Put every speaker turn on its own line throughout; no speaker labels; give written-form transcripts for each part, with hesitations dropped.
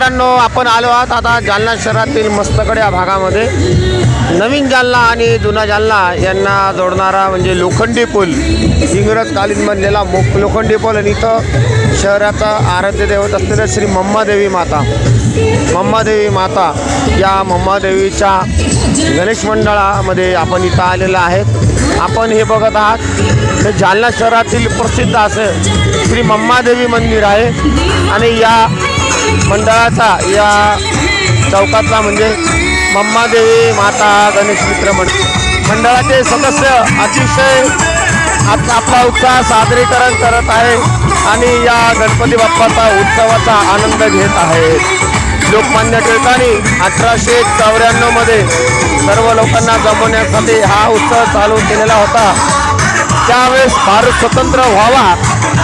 मित्रांनो, आपण आलो आहात आता जालना शहरातील मस्तकडे या भागामध्ये. नवीन जालना आणि जुना जालना यांना जोडणारा म्हणजे लोखंडी पूल, इंग्रजकालीन बनलेला लोखंडी पूल. आणि इथं शहराचा आराध्य दैवत असलेलं श्री मम्मादेवी माता या मम्मादेवीच्या गणेश मंडळामध्ये आपण इथं आलेलं आहेत. आपण हे बघत आहात हे जालना शहरातील प्रसिद्ध असं श्री मम्मादेवी मंदिर आहे. आणि या मंडळाचा या चौकातला म्हणजे मम्मादेवी माता गणेश मित्र मंडळाचे सदस्य अतिशय आपला उत्साह सादरीकरण करत आहे आणि या गणपती बाप्पाचा उत्सवाचा आनंद घेत आहेत. लोकमान्य टिळकांनी 1894 मध्ये सर्व लोकांना जमवण्यासाठी हा उत्सव चालू केलेला होता. त्यावेळेस भारत स्वतंत्र व्हावा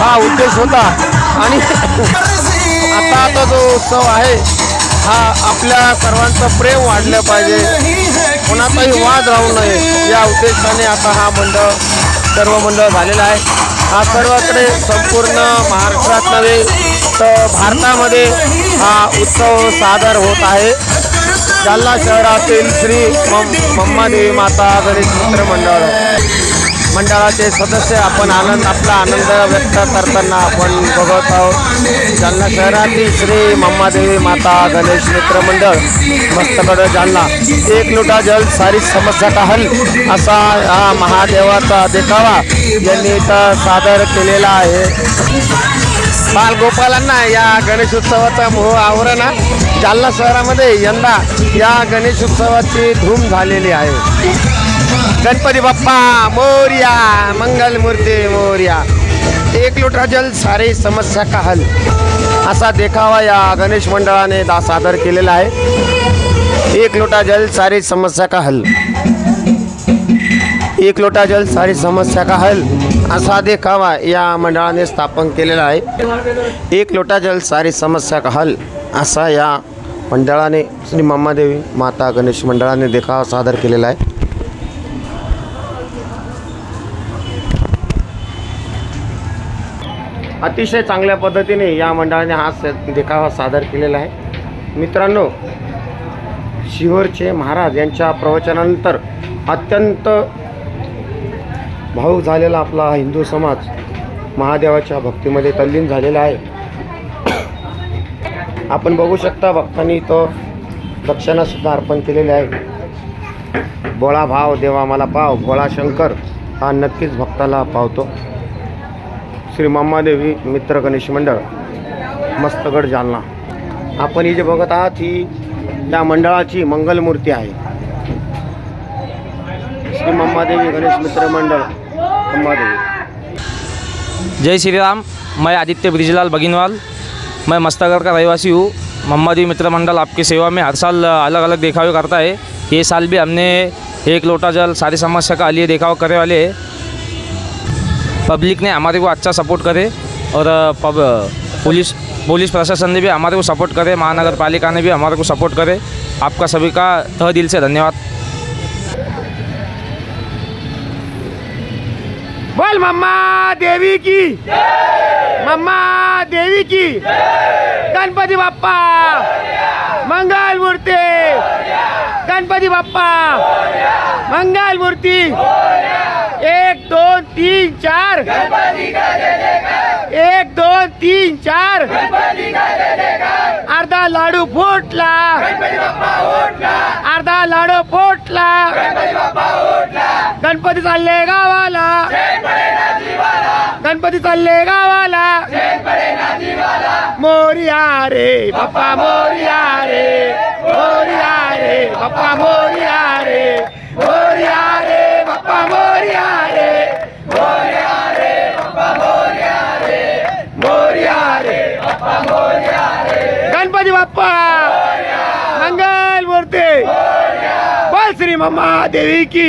हा उद्देश होता. आणि आता जो उत्सव आहे हा आपल्या सर्वांचं प्रेम वाढलं पाहिजे, कोणाचाही वाद राहू नये या उद्देशाने आता हा सर्व मंडळ झालेला आहे. हा सर्वकडे संपूर्ण महाराष्ट्रात नव्हे तर भारतामध्ये हा उत्सव सादर होत आहे. जालना शहरातील श्री मम्मादेवी माता गणेश मित्र मंडळाचे सदस्य आपण आपला आनंद व्यक्त करताना आपण बघत आहोत. जालना शहरातील श्री मम्मादेवी माता गणेश मित्र मंडळ मस्तगड जालना. एक लोटा जल सारी समस्या का हल असा हा महादेवाचा देखावा यांनी इथं सादर केलेला आहे. बालगोपालांना या गणेशोत्सवाचा मोह आवरणा जालना शहरामध्ये यंदा या गणेशोत्सवाची धूम झालेली आहे. गणपती बाप्पा मोरया, मंगलमूर्ती मोरया, एक लोटा जल सारी समस्या का हल असा देखावा या गणेश मंडळाने सादर केलेला आहे. एक लोटा जल सारी समस्या का हल, एक लोटा जल सारी समस्या का हल असा देखावा या मंडळाने स्थापन केलेला आहे. एक लोटा जल सारी समस्या का हल असा या मंडळाने श्री मम्मादेवी माता गणेश मंडळाने देखावा सादर केलेला आहे. अतिशय चांगल्या पद्धतीने या मंडळाने हा देखावा सादर केलेला आहे. मित्रांनो, शिहोरचे महाराज यांच्या प्रवचनानंतर अत्यंत भावुक झालेला आपला हिंदू समाज महादेवाच्या भक्तीमध्ये तल्लीन झालेला आहे. आपण बघू शकता भक्तांनी तो दक्षिणासुद्धा अर्पण केलेले आहे. भोळा भाव देवा मला पाव, भोळा शंकर हा नक्कीच भक्ताला पावतो. श्री मम्मादेवी मित्र गणेश मंडळ मस्तगड जालना. आपण ही जे बघत आहात ही त्या मंडळाची मंगलमूर्ती आहे. श्री मम्मादेवी गणेश मित्र मंडळ मम्मादेवी.
जय श्री राम. मैं आदित्य ब्रिजलाल बगिनवाल, मैं मस्तगढ़ का रहवासी हूँ. मम्मादेवी मित्र मंडल आपकी सेवा में हर साल अलग अलग देखावे करता है. ये साल भी हमने एक लोटा जल सारी समस्या का लिए देखावा करने वाले हैं. पब्लिक ने हमारे को अच्छा सपोर्ट करे और पुलिस प्रशासन ने भी हमारे को सपोर्ट करे, महानगर पालिका ने भी हमारे को सपोर्ट करे. आपका सभी का तहे दिल से धन्यवाद.
बोल मम्मा देवी की, मम्मा देवी की, गणपती बाप्पा मंगल मूर्ती, गणपती बाप्पा मंगल मूर्ती. 1 2 3 4 1 2 3 4 अर्धा लाडू फुटला, अर्धा लाडू फुटला, गणपती चालले गावाला, गणपती चालले गावाला. मोरया रे बाप्पा मोरया रे, मोरया रे बाप्पा मोरया रे, मोरया रे बाप्पा मोरया रे, मोरया रे बाप्पा मोरया रे, मोरया रे बाप्पा मोरया रे. गणपती बाप्पा मंगल मूर्ती. बोल श्री मम्मा देवी की.